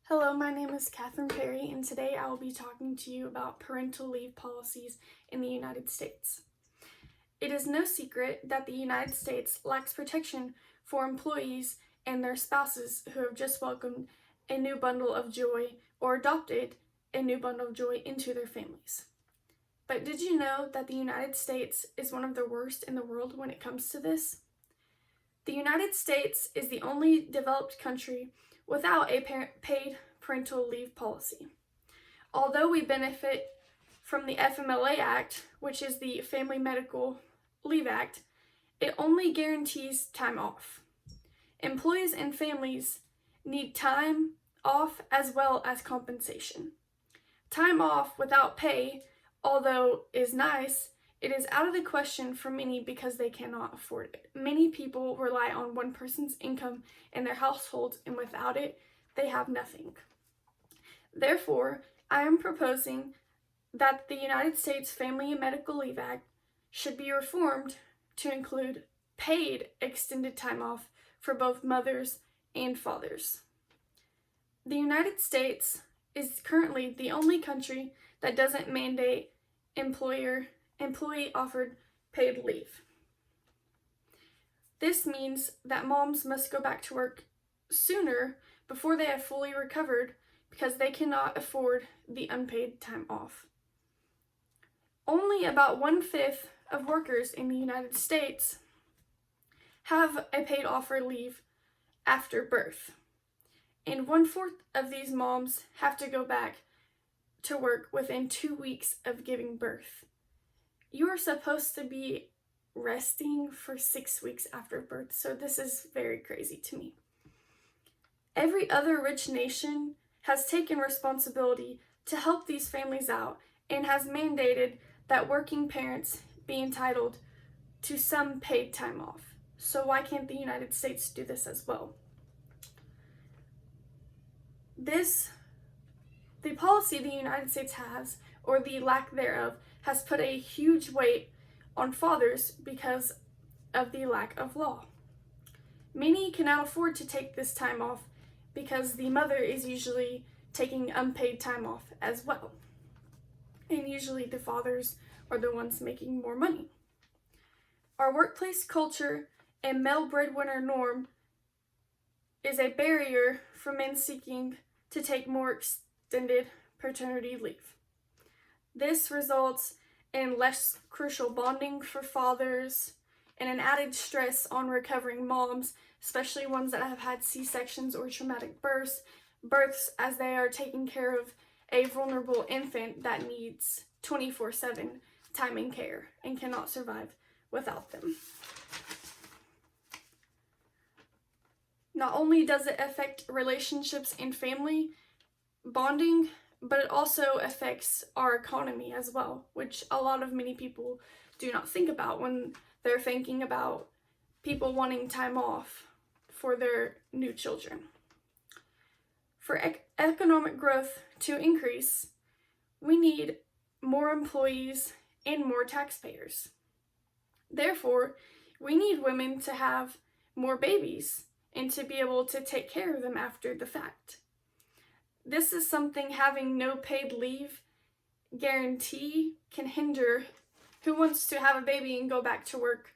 Hello, my name is Catherine Perry, and today I will be talking to you about parental leave policies in the United States. It is no secret that the United States lacks protection for employees and their spouses who have just welcomed a new bundle of joy or adopted a new bundle of joy into their families. But did you know that the United States is one of the worst in the world when it comes to this? The United States is the only developed country without a paid parental leave policy. Although we benefit from the FMLA Act, which is the Family Medical Leave Act, it only guarantees time off. Employees and families need time off as well as compensation. Time off without pay, although is nice, it is out of the question for many because they cannot afford it. Many people rely on one person's income in their household, and without it, they have nothing. Therefore, I am proposing that the United States Family and Medical Leave Act should be reformed to include paid extended time off for both mothers and fathers. The United States is currently the only country that doesn't mandate employee offered paid leave. This means that moms must go back to work sooner before they have fully recovered because they cannot afford the unpaid time off. Only about 1/5 of workers in the United States have a paid offer leave after birth, and 1/4 of these moms have to go back to work within 2 weeks of giving birth. You are supposed to be resting for 6 weeks after birth, so this is very crazy to me. Every other rich nation has taken responsibility to help these families out and has mandated that working parents be entitled to some paid time off. So why can't the United States do this as well? The policy the United States has, or the lack thereof, has put a huge weight on fathers because of the lack of law. Many cannot afford to take this time off because the mother is usually taking unpaid time off as well. And usually the fathers are the ones making more money. Our workplace culture and male breadwinner norm is a barrier for men seeking to take more extended paternity leave. This results in less crucial bonding for fathers and an added stress on recovering moms, especially ones that have had C-sections or traumatic births as they are taking care of a vulnerable infant that needs 24/7 time and care and cannot survive without them. Not only does it affect relationships and family bonding, but it also affects our economy as well, which many people do not think about when they're thinking about people wanting time off for their new children. For economic growth to increase, we need more employees and more taxpayers. Therefore, we need women to have more babies and to be able to take care of them after the fact. This is something having no paid leave guarantee can hinder. Who wants to have a baby and go back to work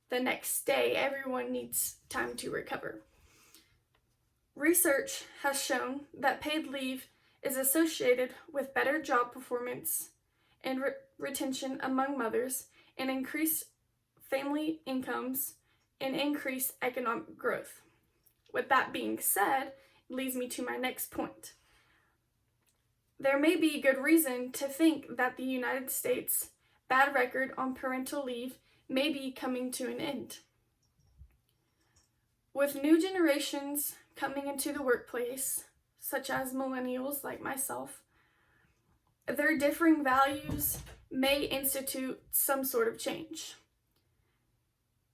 the next day? Everyone needs time to recover. Research has shown that paid leave is associated with better job performance and retention among mothers, and increased family incomes and increased economic growth. With that being said, it leads me to my next point. There may be good reason to think that the United States' bad record on parental leave may be coming to an end. With new generations coming into the workplace, such as millennials like myself, their differing values may institute some sort of change.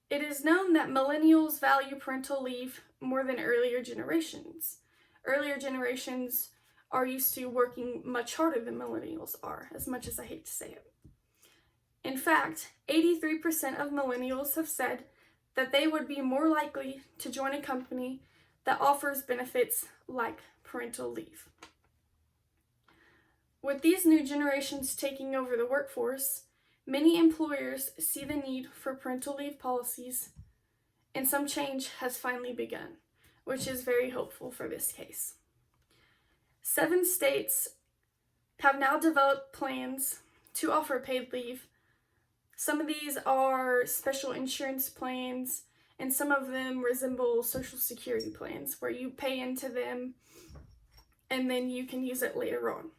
It is known that millennials value parental leave more than earlier generations. Earlier generations are used to working much harder than millennials are, as much as I hate to say it. In fact, 83% of millennials have said that they would be more likely to join a company that offers benefits like parental leave. With these new generations taking over the workforce, many employers see the need for parental leave policies, and some change has finally begun, which is very hopeful for this case. 7 states have now developed plans to offer paid leave. Some of these are special insurance plans, and some of them resemble Social Security plans, where you pay into them and then you can use it later on.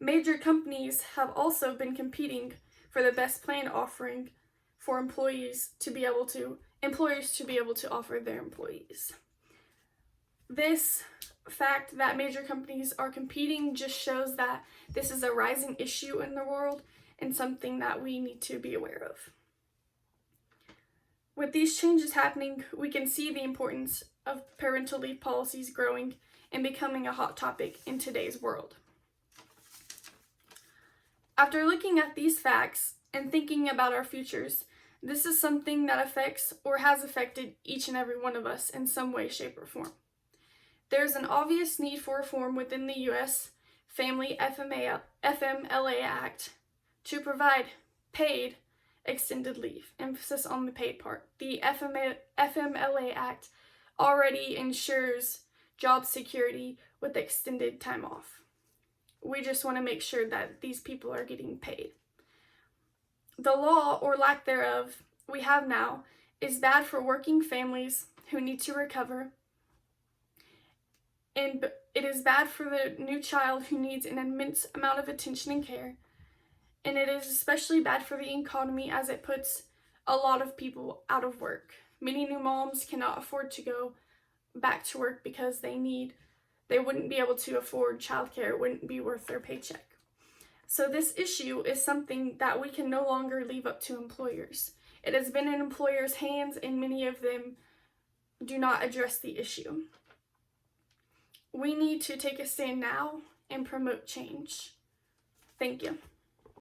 Major companies have also been competing for the best plan offering for employers to be able to offer their employees. This fact that major companies are competing just shows that this is a rising issue in the world and something that we need to be aware of. With these changes happening, we can see the importance of parental leave policies growing and becoming a hot topic in today's world. After looking at these facts and thinking about our futures, this is something that affects or has affected each and every one of us in some way, shape, or form. There's an obvious need for reform within the U.S. Family FMLA Act to provide paid extended leave, emphasis on the paid part. The FMLA Act already ensures job security with extended time off. We just want to make sure that these people are getting paid. The law, or lack thereof, we have now is bad for working families who need to recover, and it is bad for the new child who needs an immense amount of attention and care. And it is especially bad for the economy as it puts a lot of people out of work. Many new moms cannot afford to go back to work because they wouldn't be able to afford childcare. It wouldn't be worth their paycheck. So this issue is something that we can no longer leave up to employers. It has been in employers' hands, and many of them do not address the issue. We need to take a stand now and promote change. Thank you.